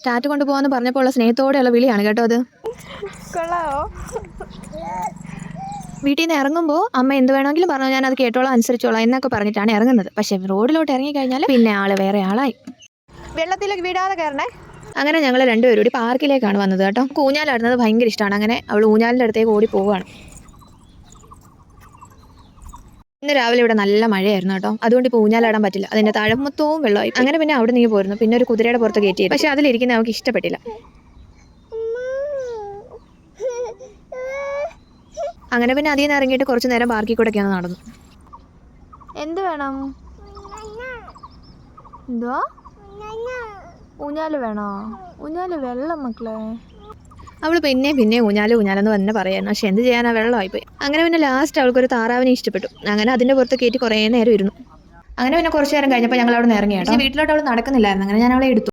ടാറ്റ കൊണ്ടുപോകാന്ന് പറഞ്ഞപ്പോൾ ഉള്ള സ്നേഹത്തോടെയുള്ള വിളിയാണ് കേട്ടോ അത്. കൊള്ളാവോ? വീട്ടിൽ നിന്ന് ഇറങ്ങുമ്പോൾ അമ്മ എന്ത് വേണമെങ്കിലും പറഞ്ഞാൽ ഞാൻ അത് കേട്ടോളാം, അനുസരിച്ചോളാം എന്നൊക്കെ പറഞ്ഞിട്ടാണ് ഇറങ്ങുന്നത്. പക്ഷെ റോഡിലോട്ട് ഇറങ്ങിക്കഴിഞ്ഞാൽ പിന്നെ ആള് വേറെ ആളായി. വെള്ളത്തിലേക്ക് വിടാതെ കയറണേ. അങ്ങനെ ഞങ്ങൾ രണ്ടുപേരും കൂടി പാർക്കിലേക്കാണ് വന്നത് കേട്ടോ. ഊഞ്ഞാലാടുന്നത് ഭയങ്കര ഇഷ്ടമാണ്. അങ്ങനെ അവൾ ഊഞ്ഞാലിൻ്റെ അടുത്തേക്ക് ഓടി പോവുകയാണ്. ഇന്ന് രാവിലെ ഇവിടെ നല്ല മഴയായിരുന്നു കേട്ടോ. അതുകൊണ്ട് ഇപ്പോൾ ഊഞ്ഞാലാടാൻ പറ്റില്ല. അതിൻ്റെ താഴെ മൊത്തവും വെള്ളമായി. അങ്ങനെ പിന്നെ അവിടെ നീ പോരുന്നു. പിന്നെ ഒരു കുതിരയുടെ പുറത്ത് കയറ്റി. പക്ഷെ അതിലിരിക്കുന്ന അവൾക്ക് ഇഷ്ടപ്പെട്ടില്ല. അങ്ങനെ പിന്നെ അതിൽ നിന്ന് ഇറങ്ങിയിട്ട് കുറച്ച് നേരം പാർക്കിൽ കൂടെയൊക്കെയാണ് നടന്നു. എന്ത് വേണം? എന്തുവാ? ഊഞ്ഞാല് വേണോ? ഊഞ്ഞാല് വെള്ളം മക്കളെ. അവൾ പിന്നെ ഊഞ്ഞാലെന്ന് തന്നെ പറയായിരുന്നു. പക്ഷെ എന്ത് ചെയ്യാനാ, വെള്ളമായിപ്പോയി. അങ്ങനെ പിന്നെ ലാസ്റ്റ് അവൾക്കൊരു താറാവിനെ ഇഷ്ടപ്പെട്ടു. അങ്ങനെ അതിൻ്റെ പുറത്ത് കയറ്റി കുറേ നേരം ഇരുന്നു. അങ്ങനെ പിന്നെ കുറച്ച് നേരം കഴിഞ്ഞപ്പോൾ ഞങ്ങൾ അവിടെ നിന്ന് ഇറങ്ങി കേട്ടോ. വീട്ടിലോട്ട് അവൾ നടക്കുന്നില്ലായിരുന്നു. അങ്ങനെ ഞാൻ അവളെ എടുത്തു.